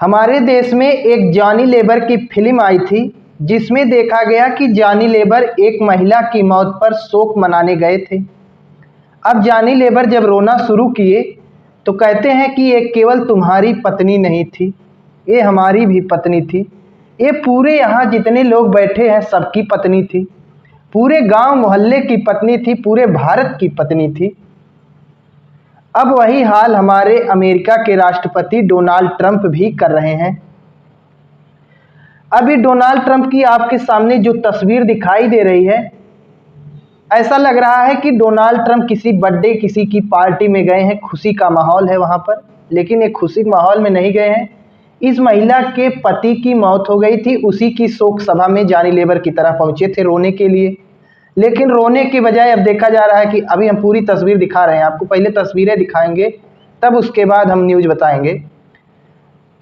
हमारे देश में एक जॉनी लीवर की फिल्म आई थी जिसमें देखा गया कि जॉनी लीवर एक महिला की मौत पर शोक मनाने गए थे। अब जॉनी लीवर जब रोना शुरू किए तो कहते हैं कि ये केवल तुम्हारी पत्नी नहीं थी, ये हमारी भी पत्नी थी, ये पूरे यहाँ जितने लोग बैठे हैं सबकी पत्नी थी, पूरे गांव मोहल्ले की पत्नी थी, पूरे भारत की पत्नी थी। अब वही हाल हमारे अमेरिका के राष्ट्रपति डोनाल्ड ट्रंप भी कर रहे हैं। अभी डोनाल्ड ट्रंप की आपके सामने जो तस्वीर दिखाई दे रही है, ऐसा लग रहा है कि डोनाल्ड ट्रंप किसी बर्थडे किसी की पार्टी में गए हैं, खुशी का माहौल है वहां पर, लेकिन एक खुशी के माहौल में नहीं गए हैं। इस महिला के पति की मौत हो गई थी, उसी की शोक सभा में जॉनी लीवर की तरह पहुंचे थे रोने के लिए, लेकिन रोने की बजाय अब देखा जा रहा है कि अभी हम पूरी तस्वीर दिखा रहे हैं आपको, पहले तस्वीरें दिखाएंगे तब उसके बाद हम न्यूज़ बताएंगे।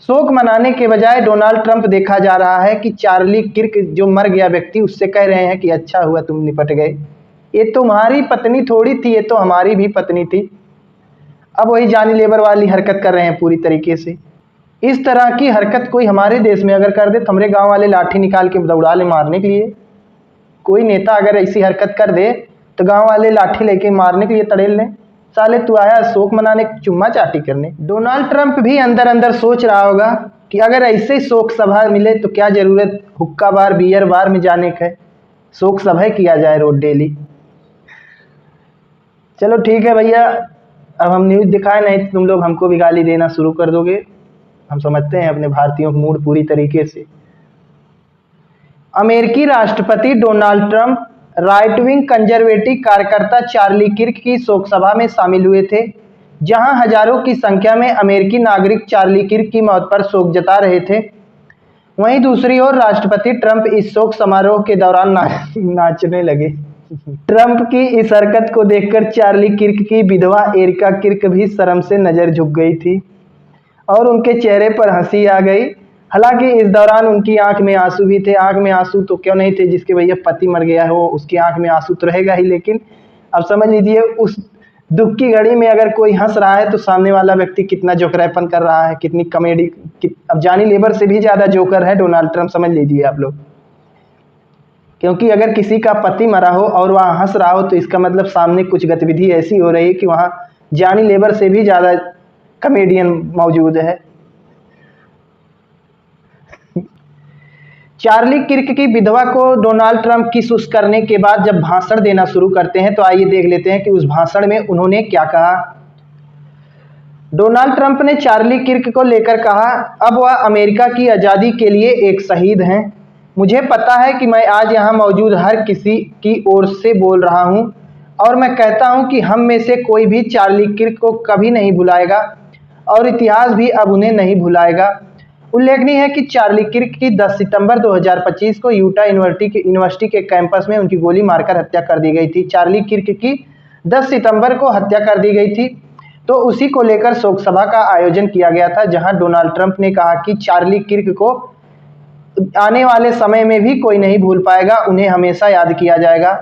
शोक मनाने के बजाय डोनाल्ड ट्रंप देखा जा रहा है कि चार्ली किर्क जो मर गया व्यक्ति, उससे कह रहे हैं कि अच्छा हुआ तुम निपट गए, ये तुम्हारी पत्नी थोड़ी थी, ये तो हमारी भी पत्नी थी। अब वही जॉनी लीवर वाली हरकत कर रहे हैं पूरी तरीके से। इस तरह की हरकत कोई हमारे देश में अगर कर दे तो हमारे गाँव वाले लाठी निकाल के दौड़ा ले मारने के लिए। कोई नेता अगर ऐसी हरकत कर दे तो गांव वाले लाठी लेके मारने के लिए तड़ेल लें, साले तू आया शोक मनाने चुम्मा चाटी करने। डोनाल्ड ट्रंप भी अंदर अंदर सोच रहा होगा कि अगर ऐसे शोक सभा मिले तो क्या जरूरत हुक्का बार बियर बार में जाने का, शोक सभा किया जाए रोज डेली। चलो ठीक है भैया, अब हम न्यूज़ दिखाए नहीं तो तुम लोग हमको भी गाली देना शुरू कर दोगे। हम समझते हैं अपने भारतीयों का मूड पूरी तरीके से। अमेरिकी राष्ट्रपति Donald Trump right wing conservative कार्यकर्ता चार्ली किर्क की शोक सभा में शामिल हुए थे, जहां हजारों की संख्या में अमेरिकी नागरिक चार्ली किर्क की मौत पर शोक जता रहे थे। वहीं दूसरी ओर राष्ट्रपति ट्रंप इस शोक समारोह के दौरान नाचने लगे। ट्रंप की इस हरकत को देखकर चार्ली किर्क की विधवा एरिका किर्क भी शर्म से नजर झुक गई थी और उनके चेहरे पर हंसी आ गई। हालांकि इस दौरान उनकी आंख में आंसू भी थे। आंख में आंसू तो क्यों नहीं थे, जिसके भैया पति मर गया हो उसकी आंख में आंसू तो रहेगा ही, लेकिन अब समझ लीजिए उस दुख की घड़ी में अगर कोई हंस रहा है तो सामने वाला व्यक्ति कितना जोकरापन कर रहा है, कितनी कॉमेडी। अब जॉनी लीवर से भी ज्यादा जोकर है डोनाल्ड ट्रंप, समझ लीजिए आप लोग। क्योंकि अगर किसी का पति मरा हो और वहाँ हंस रहा हो तो इसका मतलब सामने कुछ गतिविधि ऐसी हो रही है कि वहाँ जॉनी लीवर से भी ज्यादा कॉमेडियन मौजूद है। चार्ली किर्क की विधवा को डोनाल्ड ट्रंप किस करने के बाद जब भाषण देना शुरू करते हैं तो आइए देख लेते हैं कि उस भाषण में उन्होंने क्या कहा। डोनाल्ड ट्रंप ने चार्ली किर्क को लेकर कहा, अब वह अमेरिका की आज़ादी के लिए एक शहीद हैं। मुझे पता है कि मैं आज यहाँ मौजूद हर किसी की ओर से बोल रहा हूँ और मैं कहता हूँ कि हम में से कोई भी चार्ली किर्क को कभी नहीं भुलाएगा और इतिहास भी अब उन्हें नहीं भुलाएगा। उल्लेखनीय है कि चार्ली किर्क की 10 सितंबर 2025 को यूटा यूनिवर्सिटी के कैंपस में उनकी गोली मारकर हत्या कर दी गई थी। चार्ली किर्क की 10 सितंबर को हत्या कर दी गई थी, तो उसी को लेकर शोक सभा का आयोजन किया गया था, जहां डोनाल्ड ट्रंप ने कहा कि चार्ली किर्क को आने वाले समय में भी कोई नहीं भूल पाएगा, उन्हें हमेशा याद किया जाएगा।